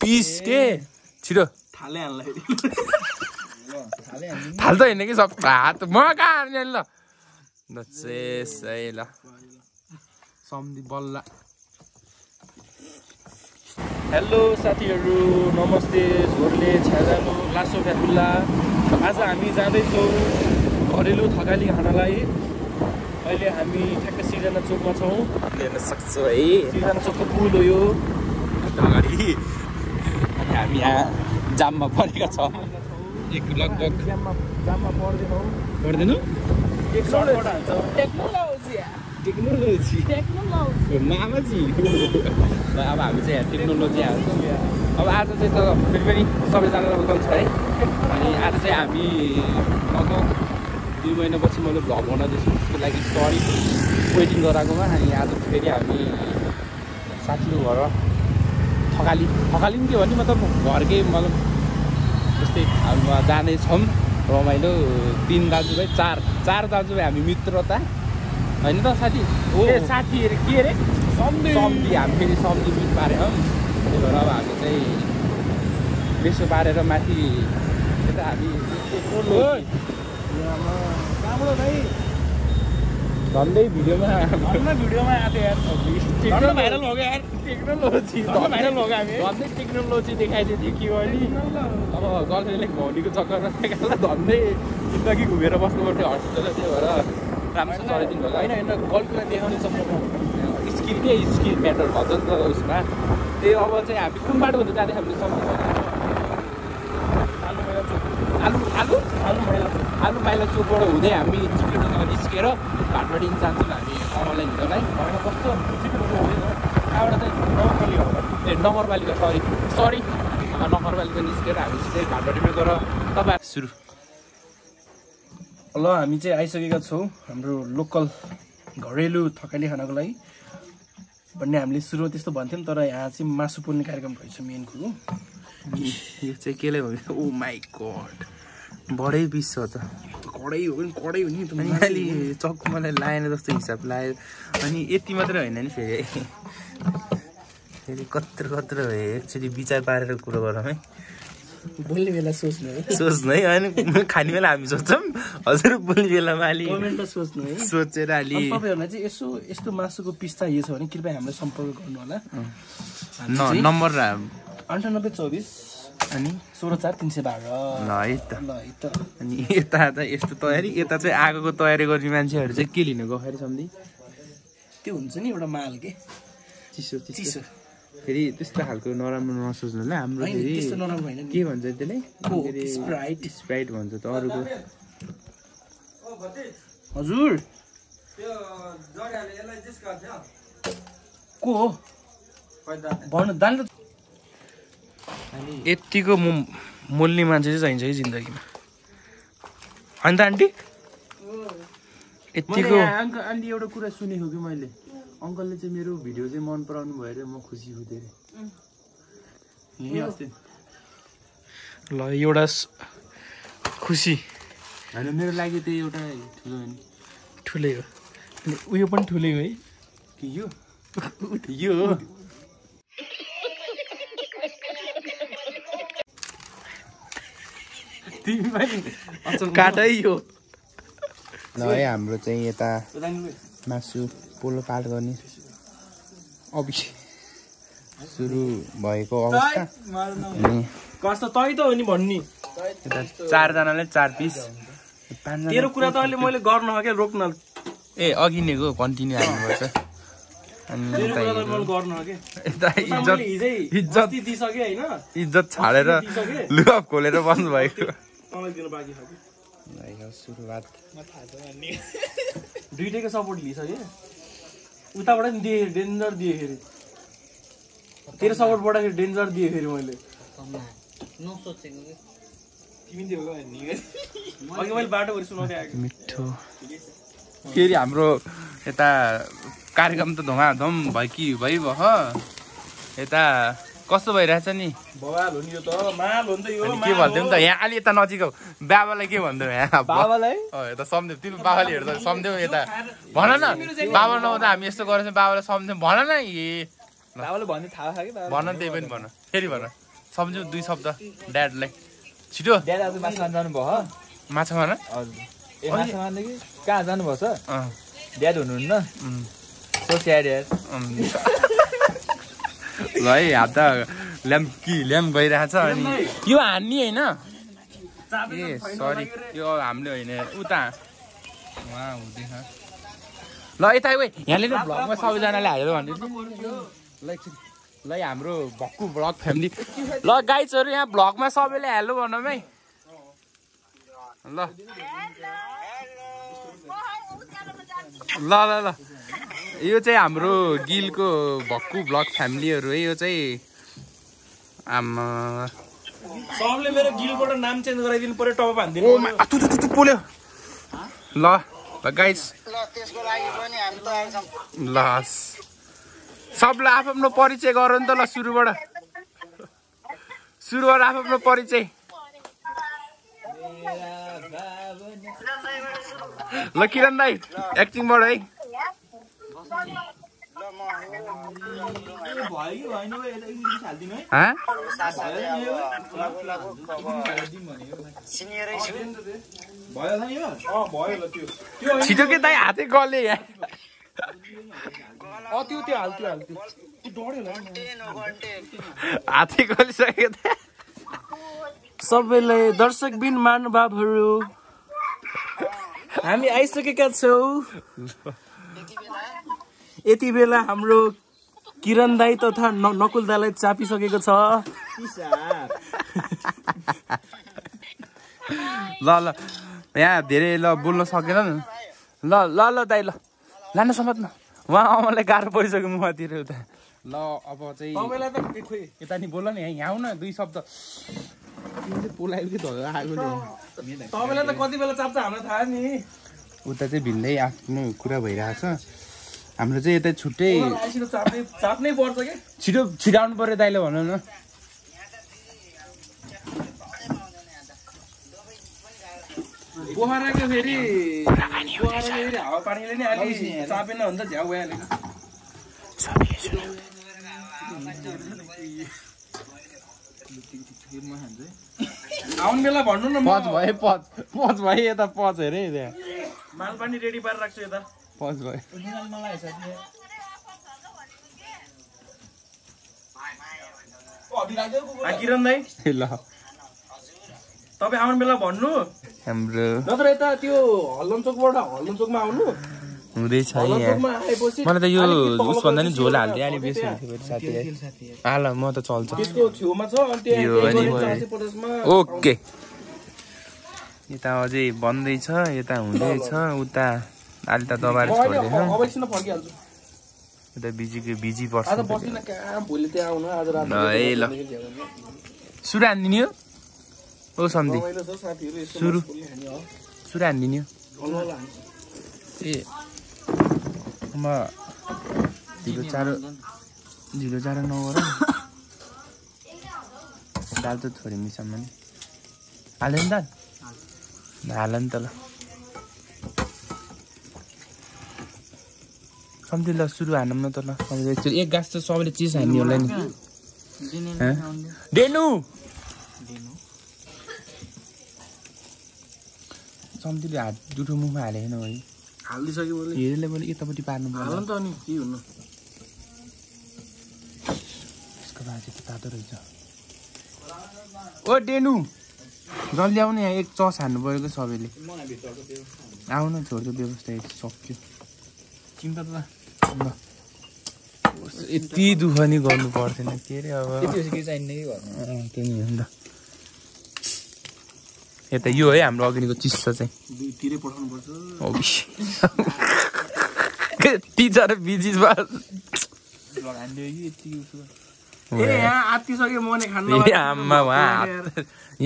piece के छिटो थाले हाल्ला थाल त हैन कि सब हात म कहाँ हाल्ने ल ल सम्धि बल्ला हेलो साथीहरू नमस्ते झोरले छ्याजालो लासो फ्याफुल्ला आज हामी जाँदैछौँ घरेलु थकाली खानलाई अहिले हामी ठ्याक्क सिर्जना चोकमा छौँ हेर्न सक्छौ है सिर्जना चोकको पुल हो यो अगाडि अनि हामी यहाँ जाममा परेका छौँ एक लगभग जाममा पर्दैनौँ पर्दैन टेक्नोलोजी मामाजी अब हामी चाहिँ यहाँ टेक्नोलोजी हाल्छौँ अब आज चाहिँ त फेरि पनि सबैजनालाई वेलकम छ है अनि आज चाहिँ हामी लगभग 2 महिनापछि मैले भ्लग बनाउँदैछु त्यसको लागि सरी वेटिङ गराएकोमा अनि आज फेरि हामी साथीको घर थकाली पनि के भन्ने मतलब घरकै मतलब जस्तै हामी जानेछौँ रमाइलो 3 दाजुभाइ 4 दाजुभाइ हामी मित्रता होइन त साथी हो साथी अरे के अरे सम्धि हामी फेरि सम्धि मिट पाऱ्यौँ त्यही भएर अब हामी चाहिँ बेसो पारेर माथि यता हामी झन्डै भिडियोमा आएको यार भाइरल हो गयो यार टेक्नोलोजी भाइरल हो गयो हामी झन्डै टेक्नोलोजी देखाइदियो के हो नि अब गर्लफ्रेन्डले भौलीको चक्करमा देखाएर झन्डै जिन्दगी घुमेर बस्नु पर्थ्यो हस्पिटल त्यही भएर राम्रो चलाइदिनु होला होइन गर्लफ्रेन्डलाई देखाउने चक्करमा स्किल म्याटर भन्छ नि त उसमा त्यही अब चाहिँ हामी कुन बाटो हुन्छ जाँदै हामीले सम्झौँ आलु माइला चोकबाट हुँदै हामी चिकनसँग निस्केर घाटबाट जान्छौँ हामी अनलाइन हिँड्नलाई घरमा कस्तो कहाँबाट चाहिँ नगरपालिका सरी नगरपालिका निस्केर हामी सिधै घाटबाट गएर तपाईँ सुरु ल हामी चाहिँ आइसकेका छौँ हाम्रो लोकल घरेलु थकाली खानको लागि भन्ने हामीले सुरु त्यस्तो भन्थ्यौँ तर यहाँ चाहिँ मासु पोल्ने कार्यक्रम रहेछ मेन कुरो यो चाहिँ केले हो ओ माई गड बडै पिस छ त कडै हो नि अनि अलि चक्कु मलाई लाएन जस्तो हिसाब लाग्यो अनि यति मात्रै होइन नि फेरि कत्रो हो एक्चुअली विचार पारेर कुरो गरौँ है बोल्ने बेला सोच्नु है अनि खाने बेला हामी सोच्छौँ हजुर बोल्ने बेलामा अलि सोच्नु है सोचेर अलि तपाईँहरूलाई चाहिँ यस्तो मासुको पिस चाहिएको छ भने कृपया हामीलाई सम्पर्क गर्नु होला नम्बर 9824 अनि 16312 ल है त अनि यता त यस्तो तयारी यता चाहिँ आगोको तयारी गर्ने मान्छेहरू चाहिँ के लिनु गयो फेरि सम्धि त्यो हुन्छ नि एउटा माल के चिसो फेरि त्यस्तो खालको नराम्रो नसोच्नु ल हाम्रो के भन्छ त्यसलाई स्प्राइट भन्छ त अरूको हजुर को हो भन्नु दाल यतिको मोल्ने मान्छे चाहिँ चाहिन्छ है जिन्दगीमा होइन त आन्टी यतिको आन्टी एउटा कुरा सुनेको कि मैले अङ्कलले चाहिँ मेरो भिडियो चाहिँ मन पराउनु भएर म खुसी छु धेरै ल एउटा खुसी होइन मेरो लागि त्यो एउटा ठुलै हो अनि उयो पनि ठुलै हो है कि यो काटै हो ल है हाम्रो चाहिँ यता मासु पोलो पाल गर्ने सुरु भएको अवस्था अनि कस्तो तै त हो नि भन्ने 4 जनाले 4 पिस 5 जना तेरो कुरा त अहिले मैले गर्न हो क्या रोक्न ए अघि नेको कन्टिन्यू हाल्नुपर्छ अनि इज्जत छाडेर लुगा खोलेर बस्नु भएको सुरुवात दुईटैको सपोर्ट लिइसक्यो उताबाट नि दिए डेन्जर दिए फेरि तेरो सपोर्टबाट डेन्जर दिए फेरि मैले मिठो फेरि हाम्रो यता कार्यक्रम त धुमाधुम भइभयो यता कस्तो भइरहेछ नि बवाल हो नि यो त माल हो नि त यो के भन्थ्यौ नि त यहाँ अलि यता नजिक बाबालाई के भन्थ्यौ यहाँ बाबालाई यता सम्झ्यौ तिमी बाबाले हेर्दा सम्झ्यौ यता भन न बाबा नहुँदा हामी यस्तो गरेछ बाबालाई सम्झ्यौ भन न ए बाबाले भन्ने थाहा छ कि भन त्यही पनि भन फेरि भन सम्झ्यौ 2 शब्द ड्याडलाई छिटो ड्याड आज माछा मार्न जानुभयो माछा मार्न हजुर ए माछा मार्न कि कहाँ जानुभएको छ ड्याड हुनुहुन्न सो स्याड यार ल है हात त ल्याम्प गइरहेछ अनि यो हान्ने होइन ए सरी यो हामीले होइन उता वहाँ हुँदैन ल यता यहाँले नै भ्लगमा सबैजनाले हालेर भन्दै ल एकछिन ल हाम्रो भक्कु भ्लग फ्यामिली ल गाइजहरू यहाँ भ्लगमा सबैले हाल्नु भनौँ है ल ल ल ल यो चाहिँ हाम्रो गिलको भक्कु भ्लग फ्यामिलीहरू है यो चाहिँ आमा सबले मेरो गिलबाट नाम चेन्ज गराइदिनु पर्यो टप हान्दिनु तु पोल्यो ल गाइस ल सबले आफ्नो परिचय गर नि त ल सुरुबाट आफ्नो परिचय ल किरण दाइ एक्टिङबाट है छिटो के दाइ हातै गले हातै गलिसक्यो सबैलाई दर्शकबिन महानुभावहरू हामी आइसकेका छौँ यति बेला हाम्रो किरण दाई तथा नकुल दाईलाई चापिसकेको छ ल यहाँ धेरै ल बोल्न सकेन ल दाइ ल लान समात्न उहाँ आमालाई गाह्रो परिसक्यो मुखतिर उता ल अब चाहिँ तपाईँलाई त यता नि बोल नि यहाँ आउन 2 शब्द पोलायो कि तपाईँलाई त कति बेला चाप्छ हामीलाई थाहा नि उता चाहिँ भिन्दै आफ्नो कुरा भइरहेछ हाम्रो चाहिँ यता छुट्टै चाप्नै पर्छ कि छिटो आउनु पर्यो दाइले भनौँ न पोखराको फेरि हावापानीले नै अलि चापेन भने त झ्याउ भइहाल्यो आउनु बेला भन्नु न पच भयो यता पच हेरे मालपानी रेडी पारेर राख्छु यता पच भयो किरण दाइ ल तपाईँ आउनु बेला भन्नु हाम्रो नत्र यता त्यो हल्लमचोकबाट हल्लमचोकमा आउनु हुँदैछ हल्लमचोकमा आएपछि मलाई त यो उसभन्दा नि झोल हाल्दै अलि बेसी हुन्थ्यो साथी हाल म त चल्छ त्यसको छेउमा छ अनि त्यहाँ ओके यता अझै बन्दैछ यता हुँदैछ उता अलि त दबाएर छोड्दैन यता बिजी पर्छ ल सुरु हानिदिने हो ओ सम्झी सुरु हानिदिने हो ए म ढिलो चारो नगर दाल त छोरी मिसाम नि हाल्यो नि दाल हाल नि त ल कम्ती ल सुरु हानौँ न त ल एक गाछ त सबैले चिज हान्ने होला नि डेनु सम्तीले हात दुठो मुखमा हालेन है हालिदिइसक्यो हेरेले पनि यतापट्टि पार्नु पर्यो नि त अनि के हुनु यसको बाजे त तातो रहेछ ओ डेनु जल्दी आउनु यहाँ एक चस हान्नु परेको सबैले आउन छोड्छु व्यवस्था सक्यो चिन्ता त यति दुःख नि गर्नु पर्दैन के अरे अब त्यही नि हो नि त यता यो है हाम्रो अगाडिको चिस्सा चाहिँ तिरै पठाउनु पर्छ टिचर बिजी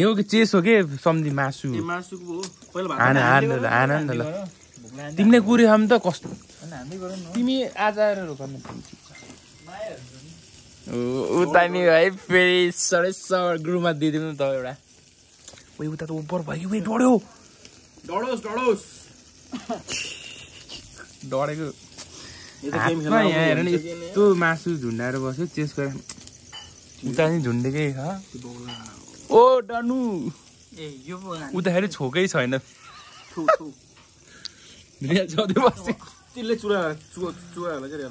यो चेस हो के सम्झी मासु तिमीले कुरे हम त कस्तो तिमी आज उता नि है फेरि साढे ग्रुपमा दिइदिनु त एउटा उता त उपर भयो कि डढ्यो डढेको यहाँ हेर नि यस्तो मासु झुन्डाएर बस्यो चेस गरेर उता नि झुन्डेकै ओ डनु ए यो उताखेरि छोकै छैन चिल्ले चुरा होला के रे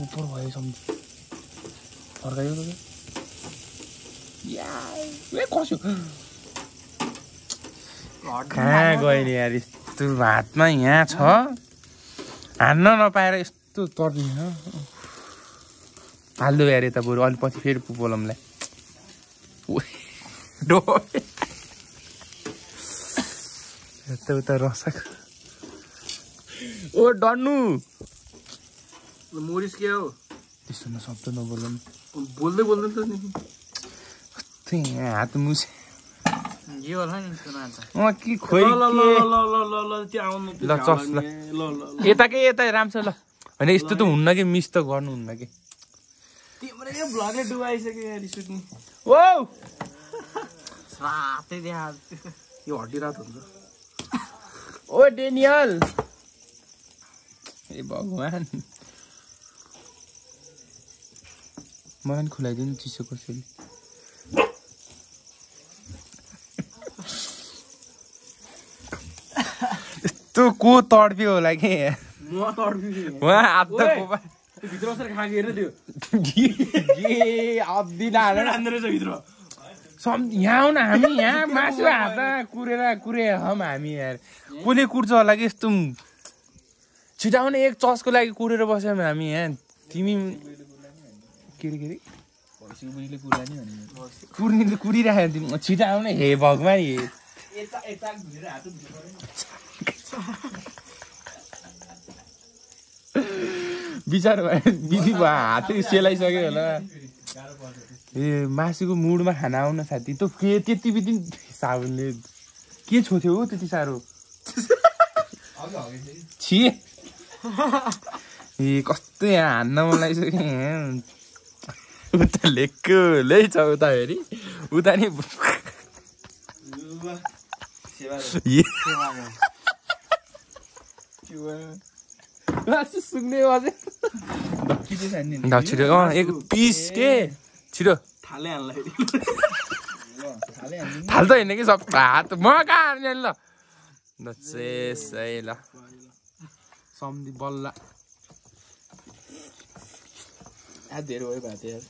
ऊपर भयो सम्झ फर्कायो कसो कहाँ गयो नि यार यस्तो भातमा यहाँ छ हान्न नपाएर यस्तो तर्ने हाल्दो यार यता बरु अलि पछि फेरि बोलाउँलाई यता उता रसक ओ डन्नु मोरिस के हो त्यसो न शब्द नबोल्नु बोल्दै बोल्दैन त नि यहाँ हात मुसे के होला नि सुना त के खोइ ल त्यो आउनु ल चस ल यताकै यता राम्रो छ ल होइन यस्तो त हुन्न कि मिस त गर्नुहुन्न कि तिम्रो यो भ्लगले डुबाइसक्यो यार सुत्ने ओ रातै देखा यो हड्डी रात हुन्छ ओ डेनियल ए भगवान मलाई पनि खुलाइदिनु चिसो कसरी यस्तो को तड्पियो होला कि म तड्पियो उहाँ आधा कोपा भित्र बसेर खाएको हेर्नु त्यो अब्दी रहेछ भित्र यहाँ आउन हामी यहाँ मासु हात कुरे हम हामी यार कसले कुर्छ होला कि यस्तो छिटाउने एक चसको लागि कुरेर बस्यौँ हामी यहाँ तिमी के अरे कुर्ने त कुरिराखेको तिमी छिटो आउने हे भगवान् विचार भयो बिजी भयो हातै सेलाइसक्यो होला ए मासुको मुडमा खाना आउन साथी त के त्यति बिदिन साबुनले के छोथ्यो हो त्यति साह्रो छि ए कस्तो यहाँ हान्न मन लागिसक्यो उता लेक्कै छ उता हेरी उता नि सुक्ने छिटो एक पिस के छिटो थाल त होइन कि सब हात म कहाँ हाल्ने ल ल सम्धि बल्ल धेरै भयो भात यार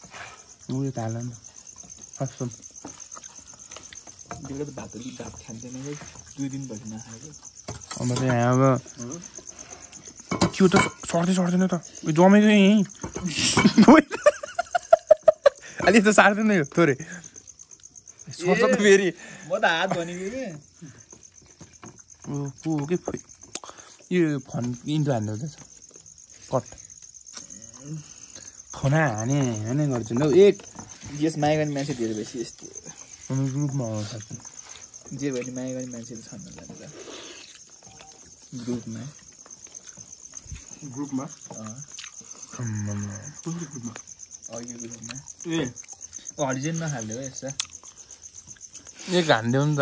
उयो त हाल नि कसम दिउँसो त भात खाँदैन 2 दिन भयो नखाएको अब चाहिँ अब त्यो त सर्दैन त जमेको यहीँ अलि त सार्दैन यो थोरै सर्छ त फेरि म त हात भनेको के यो फोन इन्टु हान्नु हुँदैछ कट फोन हाने गर्छु न एक यस माया गर्ने मान्छे धेरै बेसी यस्तो ग्रुपमा हो साथी जे भयो नि माया गर्ने मान्छेहरू छन् होला ग्रुपमा अघि ग्रुपमा ए हरिजन नखाल्यो हो यसो एक हान्दियो नि त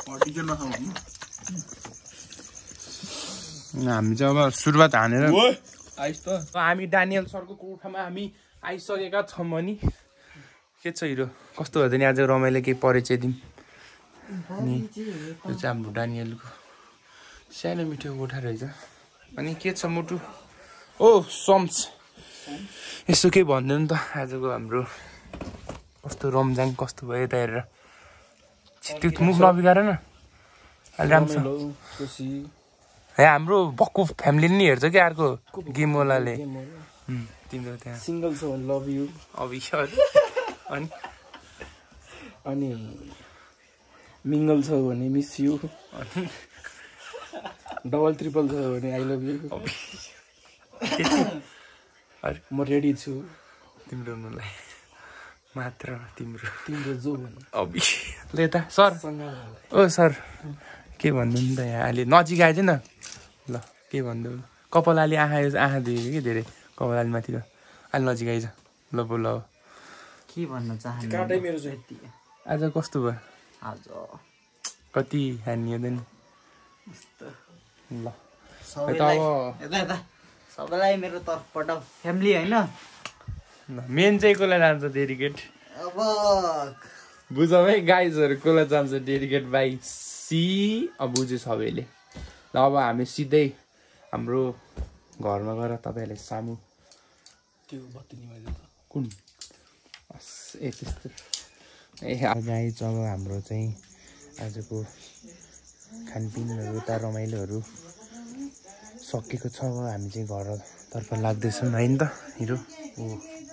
हरिजन नखाऊ हामी चाहिँ अब सुरुवात हानेर आइस त हामी डानियल सरको कोठामा हामी आइसकेका छौँ अनि के छ हिरो कस्तो भयो त नि आज रमाइलो केही परिचय दिउँ अनि यो चाहिँ हाम्रो डानियलको सानो मिठो कोठा रहेछ अनि के छ मुटु ओ सम्स यसो केही भनिदिनु त आजको हाम्रो कस्तो रमजान कस्तो भयो यता हेरेर छिटो मुख नबिगार न अलि राम्रो है हाम्रो भक्कु फ्यामिली नि हेर्छ कि अर्को गेमवालाले तिम्रो त्यहाँ सिंगल छ भने लभ यु अनि मिंगल छ भने मिस यु डबल ट्रिपल छ भने आई लभ यु म रेडी छु तिम्रो हुनुलाई मात्र तिम्रो जो भने अभि ल यता सर ओ सर के भन्नु नि त यहाँ अहिले नजिक आएछ न ल के भन्नु कपाल अलि आँखा दियो कि धेरै कपाल अलि माथि अलि नजिक आइज ल बोल के भन्न चाहन्छु काटै मेरो चाहिँ आज कस्तो भयो आज कति हानियो त नि ल सबैलाई यता सबैलाई मेरो तर्फबाट फ्यामिली होइन मेन चाहिँ कसलाई जान्छ डेडिकेट अब बुझौँ है गाइजहरू कसलाई जान्छ डेडिकेट बाई सी अब बुझ्यो सबैले ल अब हामी सिधै हाम्रो घरमा गएर तपाईँहरूले सामु त्यो बत्ती निभाइदियो त कुन ए त्यस्तो ए गाइज अब हाम्रो चाहिँ आजको खानपिनहरू त रमाइलोहरू सकेको छ अब हामी चाहिँ घरतर्फ लाग्दैछौँ है नि त हिरो ओ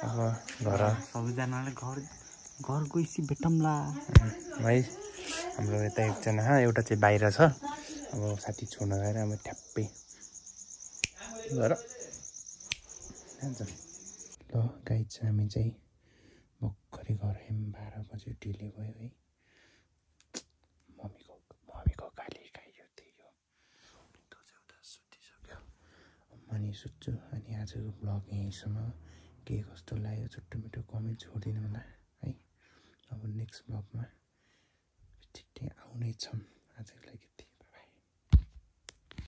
अब घर सबैजनाले घर गएपछि भेटौँला है हाम्रो यता एकजना एउटा चाहिँ बाहिर छ अब साथी छोड्न गएर अब ठ्याप्पै घर जान्छ ल गाइज हामी चाहिँ भर्खरै घर आयौँ 12 बजे ढिले भयो है मम्मीको गाली खाइयो त्यही हो त्यो चाहिँ उता सुतिसक्यो अनि सुत्छु अनि आजको ब्लग यहीँसम्म के कस्तो लाग्यो छोटो मिठो कमेन्ट छोडिदिनु होला है अब नेक्स्ट ब्लगमा छिट्टै आउनेछौँ